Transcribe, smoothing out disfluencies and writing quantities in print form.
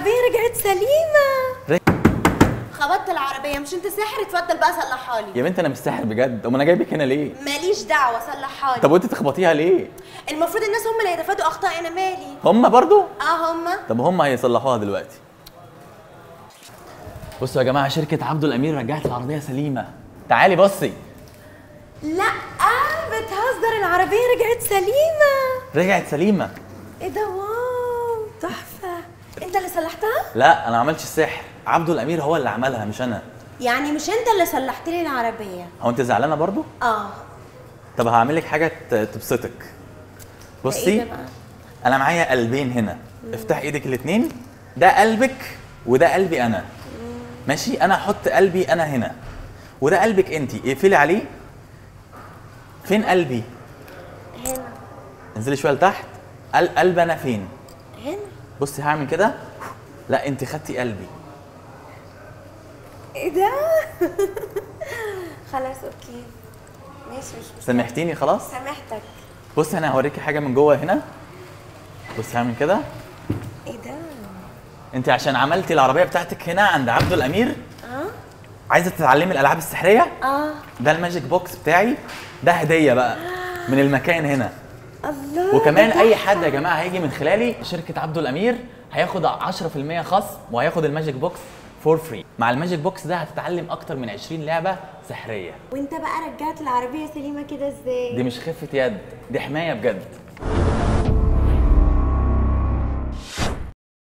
العربية رجعت سليمة. خبطت العربية، مش انت ساحر؟ اتفضل بقى صلحها لي. يا بنت انا مش ساحر بجد، امال انا جايبك هنا ليه؟ ماليش دعوة، صلحها لي. طب وانت تخبطيها ليه؟ المفروض الناس هم اللي يتفادوا اخطائي، انا مالي؟ هم برضو؟ هم. طب هم هيصلحوها دلوقتي. بصوا يا جماعه، شركه عبده الامير رجعت العربيه سليمه. تعالي بصي. لا بتهزر، العربية رجعت سليمة. رجعت سليمه. ايه ده؟ واو تحفة. انت اللي صلحتها؟ لا انا ما عملتش السحر، عبده الامير هو اللي عملها مش انا. يعني مش انت اللي صلحت لي العربية؟ هو انت زعلانه برضو؟ طب هعمل لك حاجه تبسطك. بصي ايه ده بقى؟ انا معايا قلبين هنا. افتح ايدك الاثنين، ده قلبك وده قلبي انا. ماشي، انا هحط قلبي انا هنا وده قلبك انت، اقفلي عليه. فين قلبي؟ هنا. انزلي شويه لتحت. قلب انا فين؟ هنا. بصي هعمل كده. لا انت خدتي قلبي. ايه ده؟ خلاص اوكي ماشي، مش مشكلة. سامحتيني خلاص؟ سامحتك. بصي انا هوريكي حاجه من جوه هنا. بصي هعمل كده. ايه ده؟ انت عشان عملتي العربيه بتاعتك هنا عند عبده الامير، عايزه تتعلمي الالعاب السحريه؟ ده الماجيك بوكس بتاعي، ده هديه بقى من المكان هنا. الله. وكمان اي حد يا جماعه هيجي من خلالي شركه عبده الامير هياخد 10% خصم، وهياخد الماجيك بوكس فور فري. مع الماجيك بوكس ده هتتعلم اكتر من 20 لعبه سحريه. وانت بقى رجعت العربيه سليمه كده ازاي؟ دي مش خفه يد، دي حمايه بجد.